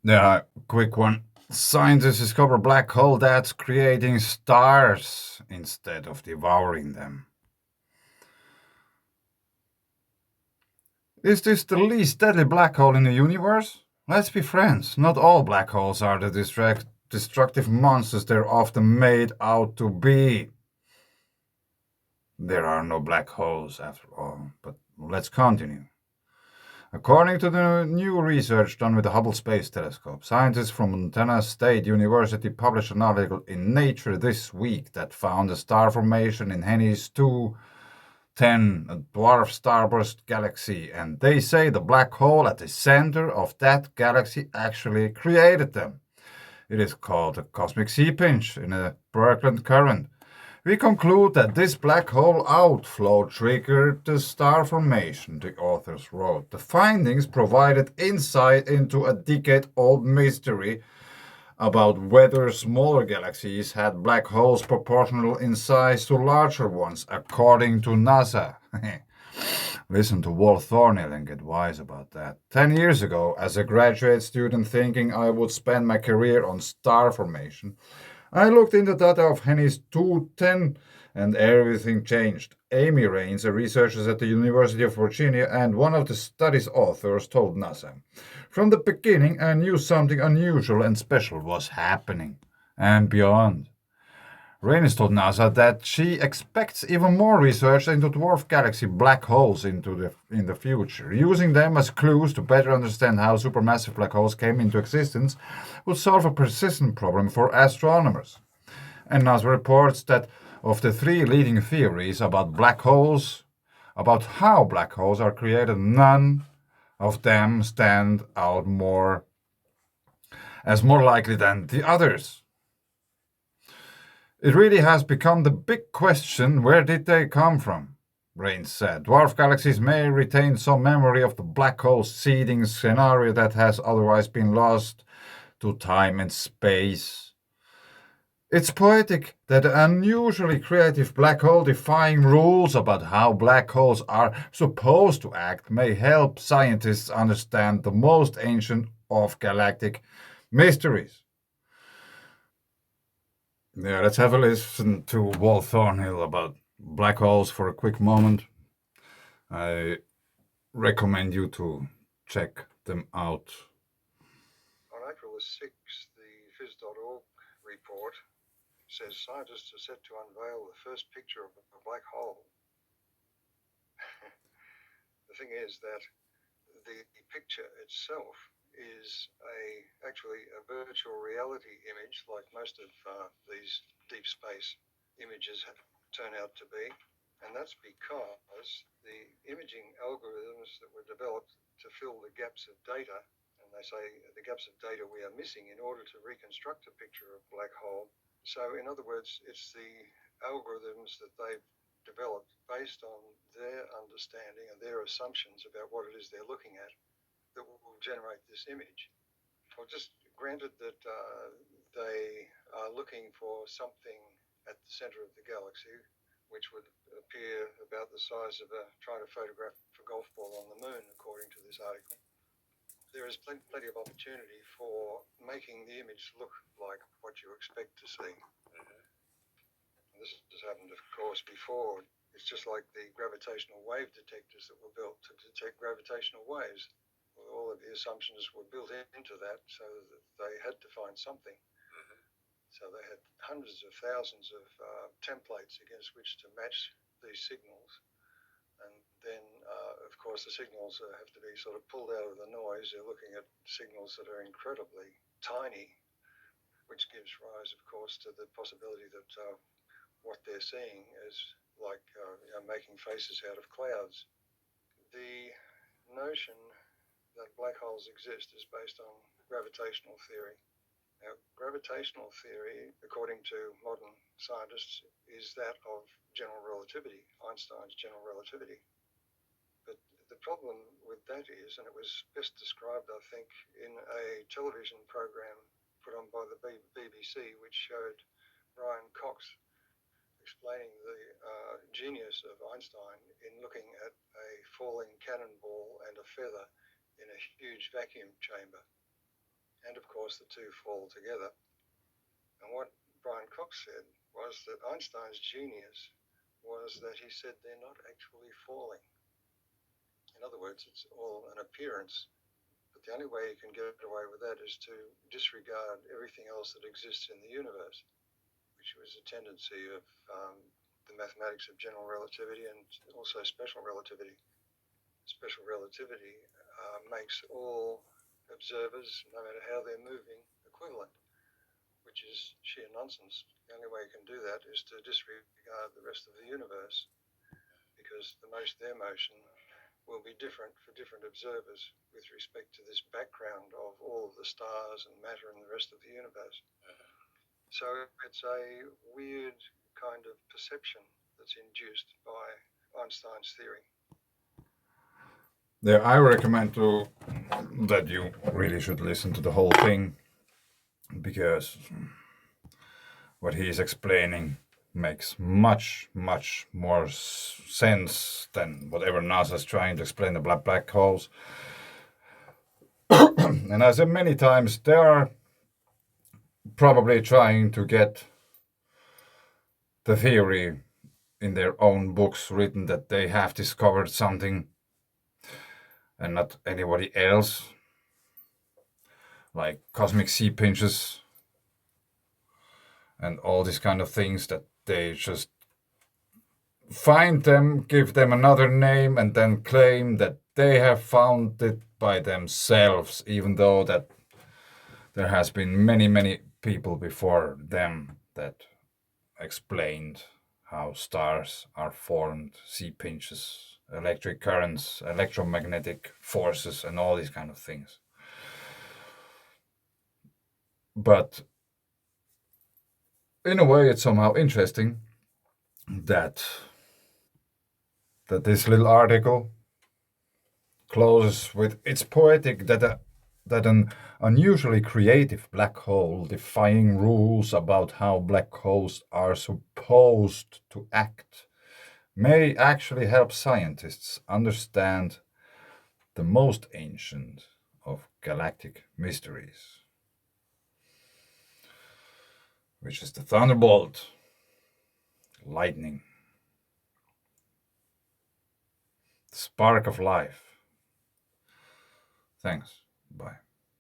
Yeah, quick one. Scientists discover black hole that's creating stars instead of devouring them. Is this the least deadly black hole in the universe? Let's be friends. Not all black holes are the destructive monsters they're often made out to be. There are no black holes after all, but let's continue. According to the new research done with the Hubble Space Telescope, scientists from Montana State University published an article in Nature this week that found a star formation in Henny's 210, a dwarf starburst galaxy, and they say the black hole at the center of that galaxy actually created them. It is called a cosmic sea pinch in a Birkeland current. We conclude that this black hole outflow triggered the star formation, the authors wrote. The findings provided insight into a decade old mystery about whether smaller galaxies had black holes proportional in size to larger ones, according to NASA. Listen to Walt Thornhill and get wise about that. 10 years ago, as a graduate student thinking I would spend my career on star formation, I looked into data of Henny's 210 and everything changed. Amy Raines, a researcher at the University of Virginia and one of the study's authors, told NASA, "From the beginning, I knew something unusual and special was happening." And beyond. Raines told NASA that she expects even more research into dwarf galaxy black holes in the future. Using them as clues to better understand how supermassive black holes came into existence would solve a persistent problem for astronomers. And NASA reports that of the three leading theories about how black holes are created, none of them stand out more likely than the others. It really has become the big question, where did they come from? Raines said. Dwarf galaxies may retain some memory of the black hole seeding scenario that has otherwise been lost to time and space. It's poetic that an unusually creative black hole defying rules about how black holes are supposed to act may help scientists understand the most ancient of galactic mysteries. Yeah, let's have a listen to Walt Thornhill about black holes for a quick moment. I recommend you to check them out. On April the 6th, the phys.org report says scientists are set to unveil the first picture of a black hole. The thing is that the picture itself is actually a virtual reality image, like most of these deep space images turn out to be. And that's because the imaging algorithms that were developed to fill the gaps of data, and they say the gaps of data we are missing in order to reconstruct a picture of a black hole. So in other words, it's the algorithms that they've developed based on their understanding and their assumptions about what it is they're looking at that will generate this image. Well, just granted that they are looking for something at the center of the galaxy, which would appear about the size of trying to photograph a golf ball on the moon, according to this article. There is plenty of opportunity for making the image look like what you expect to see. This has happened, of course, before. It's just like the gravitational wave detectors that were built to detect gravitational waves. All of the assumptions were built into that so that they had to find something. So they had hundreds of thousands of templates against which to match these signals. And then, of course, the signals have to be sort of pulled out of the noise. They're looking at signals that are incredibly tiny, which gives rise, of course, to the possibility that what they're seeing is like making faces out of clouds. The notion that black holes exist is based on gravitational theory. Now, gravitational theory, according to modern scientists, is that of general relativity, Einstein's general relativity. But the problem with that is, and it was best described, I think, in a television program put on by the BBC, which showed Brian Cox explaining the genius of Einstein in looking at a falling cannonball and a feather in a huge vacuum chamber. and of course the two fall together. And what Brian Cox said was that Einstein's genius was that he said they're not actually falling. In other words, it's all an appearance. But the only way you can get away with that is to disregard everything else that exists in the universe, which was a tendency of the mathematics of general relativity and also special relativity. Special relativity makes all observers, no matter how they're moving, equivalent, which is sheer nonsense. The only way you can do that is to disregard the rest of the universe, because their motion will be different for different observers with respect to this background of all of the stars and matter and the rest of the universe. So it's a weird kind of perception that's induced by Einstein's theory. Yeah, I recommend that you really should listen to the whole thing, because what he is explaining makes much, much more sense than whatever NASA is trying to explain the black holes. And I said many times, they are probably trying to get the theory in their own books written that they have discovered something and not anybody else, like cosmic sea pinches and all these kind of things, that they just find them, give them another name, and then claim that they have found it by themselves, even though that there has been many, many people before them that explained how stars are formed, sea pinches, electric currents, electromagnetic forces, and all these kind of things. But in a way, it's somehow interesting that this little article closes with, "It's poetic that an unusually creative black hole defying rules about how black holes are supposed to act may actually help scientists understand the most ancient of galactic mysteries, which is the thunderbolt, lightning, the spark of life." Thanks. Bye.